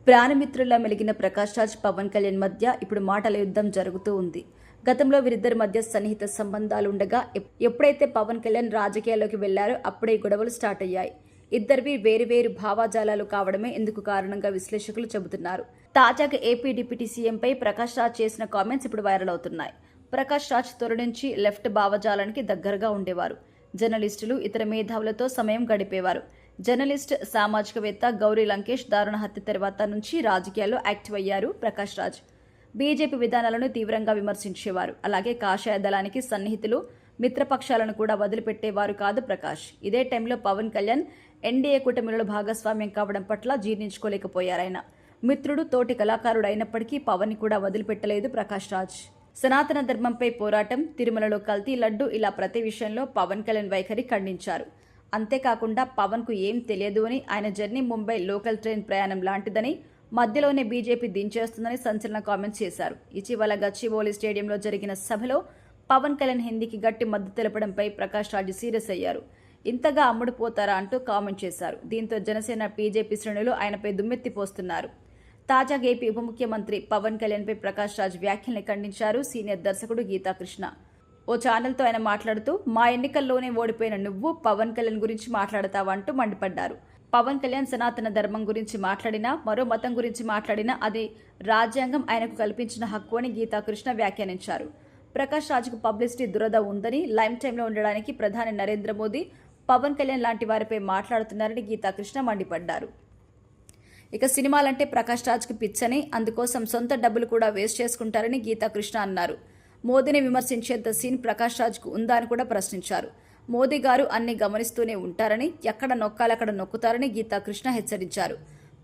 ప్రాణమిత్రుల్లా మెలిగిన ప్రకాష్ రాజ్, పవన్ కళ్యాణ్ మధ్య ఇప్పుడు మాటల యుద్ధం జరుగుతూ ఉంది. గతంలో వీరిద్దరి మధ్య సన్నిహిత సంబంధాలుండగా ఎప్పుడైతే పవన్ కళ్యాణ్ రాజకీయాల్లోకి వెళ్లారో అప్పుడే గొడవలు స్టార్ట్ అయ్యాయి. ఇద్దరివి వేరు భావాజాలాలు కావడమే ఇందుకు కారణంగా విశ్లేషకులు చెబుతున్నారు. తాజాగా ఏపీ డిప్యూటీ సీఎంపై ప్రకాష్ రాజ్ చేసిన కామెంట్స్ ఇప్పుడు వైరల్ అవుతున్నాయి. ప్రకాష్ రాజ్ తొలి నుంచి లెఫ్ట్ భావజాలానికి దగ్గరగా ఉండేవారు. జర్నలిస్టులు, ఇతర మేధావులతో సమయం గడిపేవారు. జర్నలిస్ట్, సామాజికవేత్త గౌరీ లంకేష్ దారుణ హత్య తర్వాత నుంచి రాజకీయాల్లో యాక్టివ్ అయ్యారు ప్రకాష్ రాజ్. బీజేపీ విధానాలను తీవ్రంగా విమర్శించేవారు. అలాగే కాషాయ దళానికి సన్నిహితులు, మిత్రపక్షాలను కూడా వదిలిపెట్టేవారు కాదు ప్రకాష్. ఇదే టైంలో పవన్ కళ్యాణ్ ఎన్డీఏ కూటమిలో భాగస్వామ్యం కావడం పట్ల జీర్ణించుకోలేకపోయారాయన. మిత్రుడు, తోటి కళాకారుడు అయినప్పటికీ పవన్ ని కూడా వదిలిపెట్టలేదు ప్రకాష్ రాజ్. సనాతన ధర్మంపై పోరాటం, తిరుమలలో కల్తీ లడ్డు, ఇలా ప్రతి విషయంలో పవన్ కళ్యాణ్ వైఖరి ఖండించారు. అంతేకాకుండా పవన్ కు ఏం తెలియదు అని, ఆయన జర్నీ ముంబై లోకల్ ట్రైన్ ప్రయాణం లాంటిదని, మధ్యలోనే బీజేపీ దించేస్తుందని సంచలన కామెంట్స్ చేశారు. ఇటీవల గచ్చిబౌలి స్టేడియంలో జరిగిన సభలో పవన్ కళ్యాణ్ హిందీకి గట్టి మద్దతు తెలపడంపై ప్రకాష్ రాజ్ సీరియస్ అయ్యారు. ఇంతగా అమ్ముడుపోతారా అంటూ కామెంట్ చేశారు. దీంతో జనసేన, బీజేపీ శ్రేణులు ఆయనపై దుమ్మెత్తిపోస్తున్నారు. తాజాగా ఏపీ ఉప ముఖ్యమంత్రి పవన్ కళ్యాణ్పై ప్రకాష్ రాజ్ వ్యాఖ్యల్ని ఖండించారు సీనియర్ దర్శకుడు గీతాకృష్ణ. ఓ ఛానల్తో ఆయన మాట్లాడుతూ, మా ఎన్నికల్లోనే ఓడిపోయిన నువ్వు పవన్ కళ్యాణ్ గురించి మాట్లాడతావా అంటూ మండిపడ్డారు. పవన్ కళ్యాణ్ సనాతన ధర్మం గురించి మాట్లాడినా, మరో మతం గురించి మాట్లాడినా అది రాజ్యాంగం ఆయనకు కల్పించిన హక్కు అని గీతాకృష్ణ వ్యాఖ్యానించారు. ప్రకాష్ రాజ్కు పబ్లిసిటీ దురద ఉందని, లైమ్ టైంలో ఉండడానికి ప్రధాని నరేంద్ర మోదీ, పవన్ కళ్యాణ్ లాంటి వారిపై మాట్లాడుతున్నారని గీతాకృష్ణ మండిపడ్డారు. ఇక సినిమాలంటే ప్రకాష్ రాజ్కి పిచ్చని, అందుకోసం సొంత డబ్బులు కూడా వేస్ట్ చేసుకుంటారని గీతాకృష్ణ అన్నారు. మోదీని విమర్శించేంత సీన్ ప్రకాష్ రాజ్కు ఉందా అని కూడా ప్రశ్నించారు. మోదీ గారు అన్ని గమనిస్తూనే ఉంటారని, ఎక్కడ నొక్కాలక్కడ నొక్కుతారని గీతాకృష్ణ హెచ్చరించారు.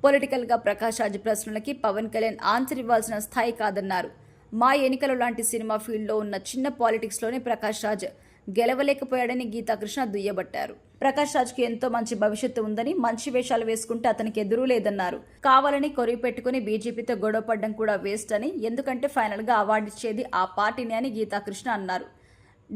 పొలిటికల్గా ప్రకాష్ రాజ్ ప్రశ్నలకి పవన్ కళ్యాణ్ ఆన్సర్ ఇవ్వాల్సిన స్థాయి కాదన్నారు. మా ఎన్నికలు లాంటి సినిమా ఫీల్డ్లో ఉన్న చిన్న పాలిటిక్స్లోనే ప్రకాష్ రాజ్ గెలవలేకపోయాడని గీతాకృష్ణ దుయ్యబట్టారు. ప్రకాష్ రాజ్కి ఎంతో మంచి భవిష్యత్తు ఉందని, మంచి వేషాలు వేసుకుంటే అతనికి ఎదురు లేదన్నారు. కావాలని కొరివి పెట్టుకుని బీజేపీతో గొడవ పడ్డం కూడా వేస్ట్ అని, ఎందుకంటే ఫైనల్గా అవార్డు ఇచ్చేది ఆ పార్టీని అని గీతాకృష్ణ అన్నారు.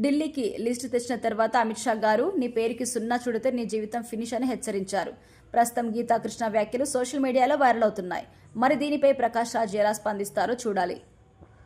ఢిల్లీకి లిస్టు తెచ్చిన తర్వాత అమిత్ షా గారు, నీ పేరుకి సున్నా చుడితే నీ జీవితం ఫినిష్ అని హెచ్చరించారు. ప్రస్తుతం గీతాకృష్ణ వ్యాఖ్యలు సోషల్ మీడియాలో వైరల్ అవుతున్నాయి. మరి దీనిపై ప్రకాష్ రాజ్ ఎలా స్పందిస్తారో చూడాలి.